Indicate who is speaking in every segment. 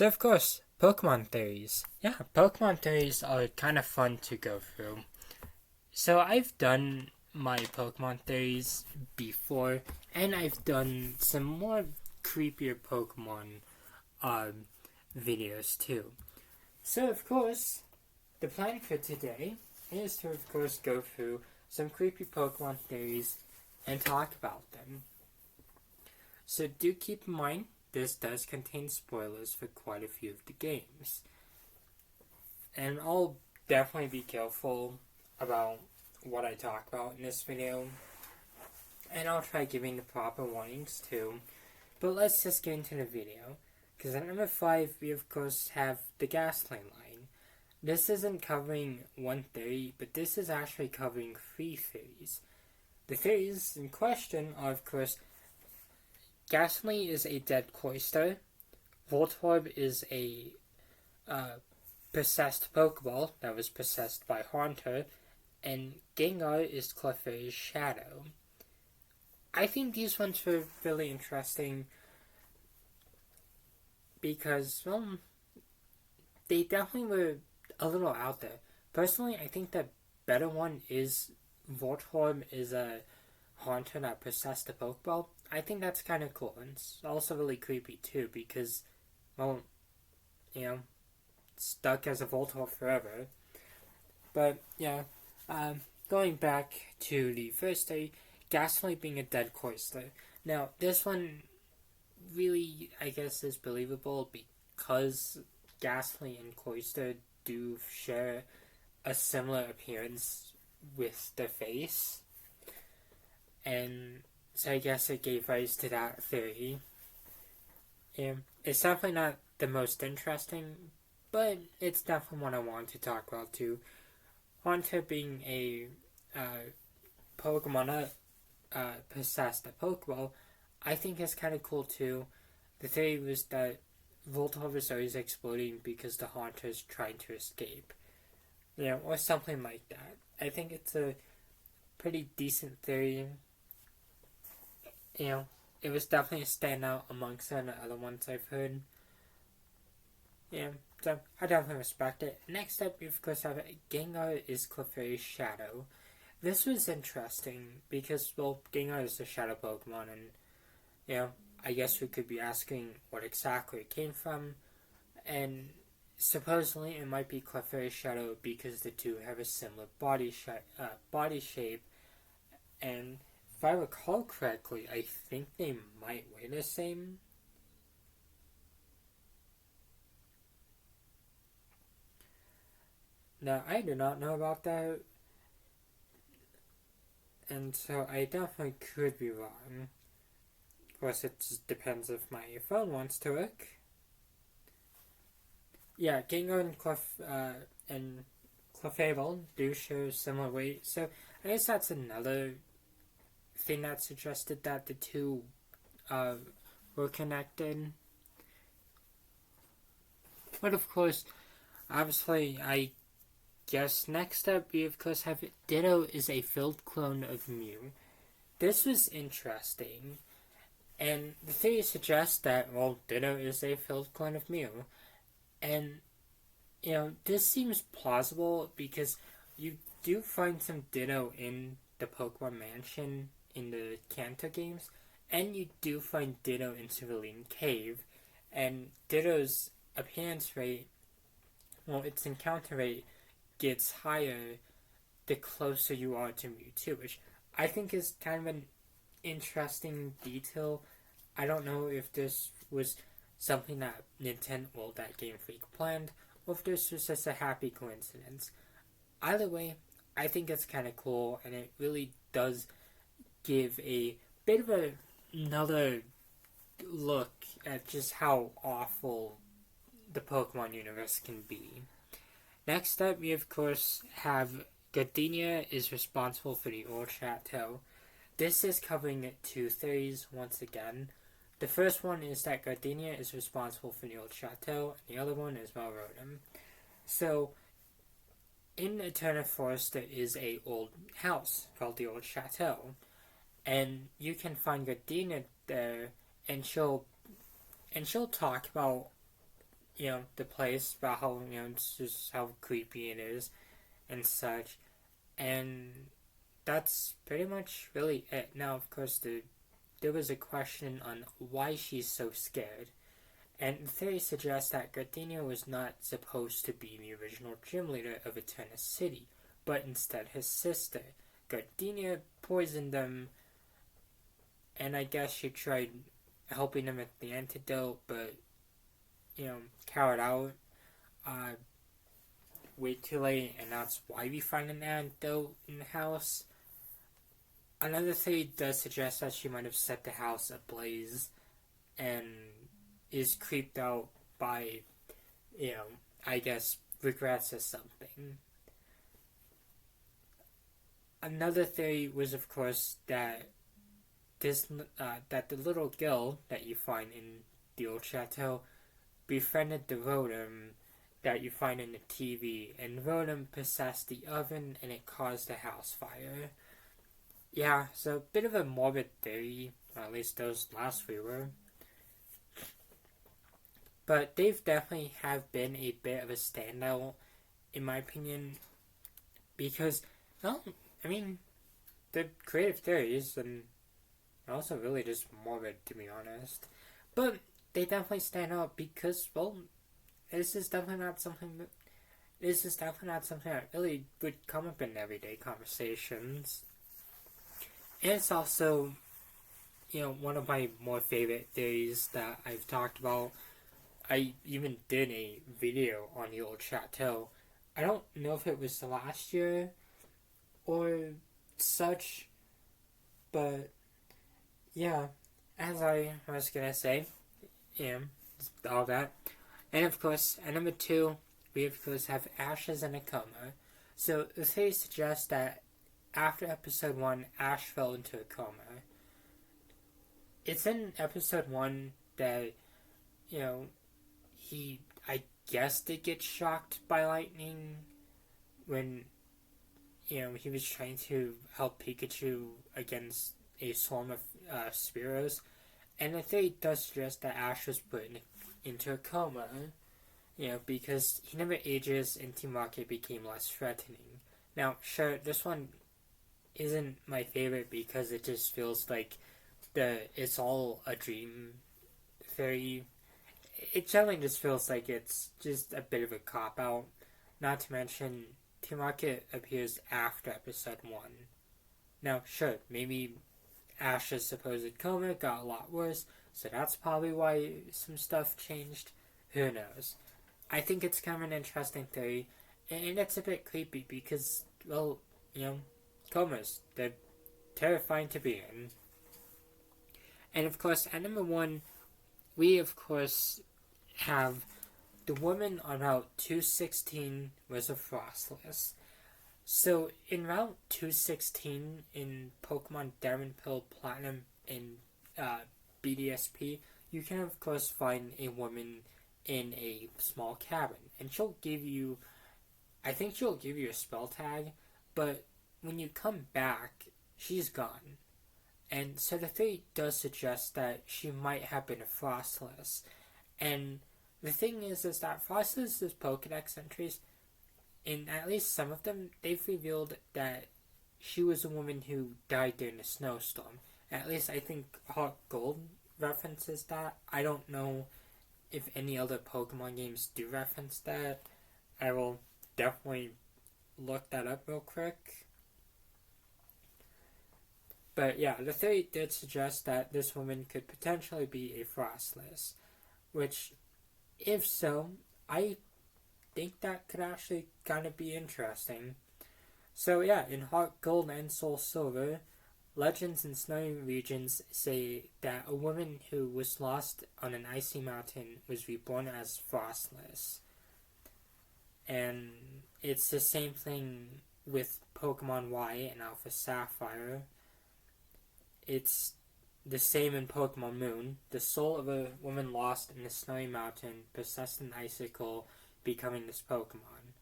Speaker 1: So of course, Pokemon theories. Yeah, Pokemon theories are kind of fun to go through. So I've done my Pokemon theories before, and I've done some more creepier Pokemon um, videos too. So of course, the plan for today is to of course go through some creepy Pokemon theories and talk about them. So do keep in mind this does contain spoilers for quite a few of the games. And I'll definitely be careful about what I talk about in this video. And I'll try giving the proper warnings too. But let's just get into the video. Because at number 5, we of course have the Gaslight line. This isn't covering one theory, but this is actually covering 3 theories. The theories in question are of course Gaslight is a dead cloister, Voltorb is a possessed Pokeball that was possessed by Haunter, and Gengar is Clefairy's shadow. I think these ones were really interesting because, well, they definitely were a little out there. Personally, I think the better one is Voltorb is a Haunter that possessed a Pokeball. I think that's kind of cool, and it's also really creepy too because, well, stuck as a Voltorb forever. But yeah, going back to the first day, Gaslight being a dead cloister. Now this one really, I guess, is believable because Gaslight and Cloister do share a similar appearance with the face, and so I guess it gave rise to that theory. It's definitely not the most interesting, but it's definitely one I want to talk about too. Haunter being a Pokemon that possessed a Pokeball, I think is kind of cool too. The theory was that Voltorb is always exploding because the Haunter is trying to escape. Or something like that. I think it's a pretty decent theory. It was definitely a standout amongst the other ones I've heard. So I definitely respect it. Next up, we of course have Gengar is Clefairy's shadow. This was interesting because, well, Gengar is a shadow Pokemon, and, I guess we could be asking what exactly it came from. And supposedly it might be Clefairy's shadow because the two have a similar body shape. And if I recall correctly, I think they might weigh the same. Now, I do not know about that, and so I definitely could be wrong. Of course, it just depends if my phone wants to work. Yeah, Gengar and Clefable do share similar weight, so I guess that's another thing that suggested that the two were connected. But of course, obviously, I guess next up we of course have Ditto is a filled clone of Mew. This was interesting, and the theory suggests that, well, Ditto is a filled clone of Mew. And, this seems plausible because you do find some Ditto in the Pokemon Mansion in the Kanto games, and you do find Ditto in Cerulean Cave, and Ditto's appearance rate, well, its encounter rate gets higher the closer you are to Mewtwo, which I think is kind of an interesting detail. I don't know if this was something that that Game Freak planned, or if this was just a happy coincidence. Either way, I think it's kind of cool, and it really does give a bit of another look at just how awful the Pokemon universe can be. Next up, we of course have Gardenia is responsible for the Old Chateau. This is covering 2 theories once again. The first one is that Gardenia is responsible for the Old Chateau, and the other one is Valrodum. So, in Eterna Forest, there is a old house called the Old Chateau, and you can find Gardenia there, and she'll talk about the place, about how, it's just how creepy it is and such. And that's pretty much really it. Now, of course, there was a question on why she's so scared. And the theory suggests that Gardenia was not supposed to be the original gym leader of Eterna City, but instead his sister. Gardenia poisoned them, and I guess she tried helping him with the antidote, but, carried out uh, way too late, and that's why we find an antidote in the house. Another theory does suggest that she might have set the house ablaze and is creeped out by, I guess, regrets or something. Another theory was, of course, that that the little girl that you find in the old chateau befriended the Rotom that you find in the TV, and Rotom possessed the oven and it caused a house fire. Yeah, so a bit of a morbid theory, or at least those last three were. But they've definitely have been a bit of a standout, in my opinion, because, well, I mean, they're creative theories, and also really just morbid, to be honest. But they definitely stand out because, well, this is definitely not something that really would come up in everyday conversations. And it's also, one of my more favorite theories that I've talked about. I even did a video on the old chateau. I don't know if it was last year or such, but yeah, as I was gonna say, all that. And of course, at number 2, we of course have Ashes in a coma. So the theory suggests that after episode 1, Ash fell into a coma. It's in episode 1 that, I guess, did get shocked by lightning when, he was trying to help Pikachu against a swarm of Spearows. And the theory does suggest that Ash was put into a coma, because he never ages and Team Rocket became less threatening. Now, sure, this one isn't my favorite because it just feels like it's all a dream theory. It generally just feels like it's just a bit of a cop-out. Not to mention, Team Rocket appears after episode 1. Now, sure, maybe Ash's supposed coma got a lot worse, so that's probably why some stuff changed. Who knows? I think it's kind of an interesting theory, and it's a bit creepy because, well, comas, they're terrifying to be in. And of course, at number 1, we of course have the woman on Route 216 was a Frostless. So in Route 216 in Pokemon Diamond Pearl Platinum and BDSP, you can of course find a woman in a small cabin, and she'll give you a spell tag, but when you come back, she's gone. And so the theory does suggest that she might have been a Frostless. And the thing is that Frostless's Pokedex entries, in at least some of them, they've revealed that she was a woman who died during a snowstorm. At least I think Heart Gold references that. I don't know if any other Pokemon games do reference that. I will definitely look that up real quick. But yeah, the theory did suggest that this woman could potentially be a Frostless, which, if so, I think that could actually kind of be interesting. So yeah, in Heart Gold and Soul Silver, legends in snowy regions say that a woman who was lost on an icy mountain was reborn as Frostless. And it's the same thing with Pokemon Y and Alpha Sapphire. It's the same in Pokemon Moon. The soul of a woman lost in a snowy mountain possessed an icicle, becoming this Pokemon.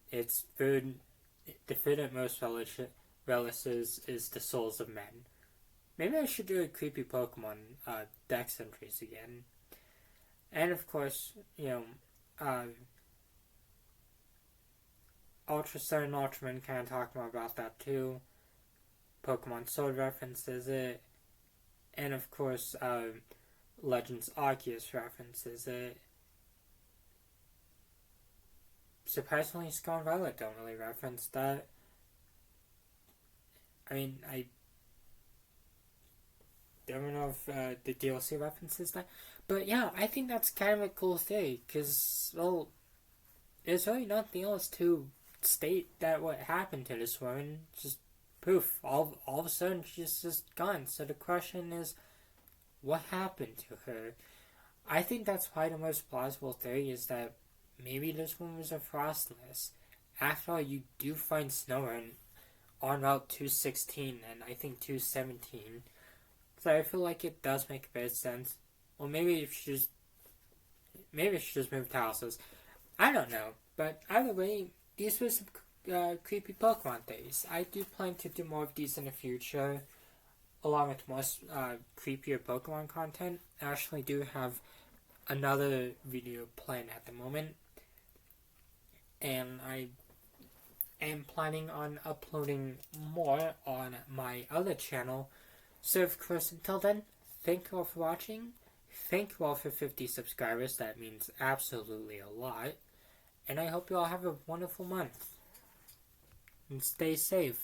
Speaker 1: Its food, the food it most relishes is the souls of men. Maybe I should do a creepy Pokemon Dex entries again. And of course, uh, Ultra Sun and Ultraman kind of talk more about that too. Pokemon Sword references it, and of course, Legends Arceus references it. Surprisingly, Scarlet and Violet don't really reference that. I mean, I don't know if the DLC references that, but yeah, I think that's kind of a cool thing because, well, there's really nothing else to state that what happened to this woman. Just poof, all of a sudden she's just gone. So the question is, what happened to her? I think that's probably the most plausible theory is that maybe this one was a frostless. After all, you do find Snow on Route 216 and I think 217. So I feel like it does make a bit of sense. Well, maybe she just moved houses. I don't know. But either way, these were some creepy Pokemon theories. I do plan to do more of these in the future, along with more creepier Pokemon content. I actually do have another video planned at the moment, and I am planning on uploading more on my other channel. So of course, until then, thank you all for watching. Thank you all for 50 subscribers. That means absolutely a lot. And I hope you all have a wonderful month. And stay safe.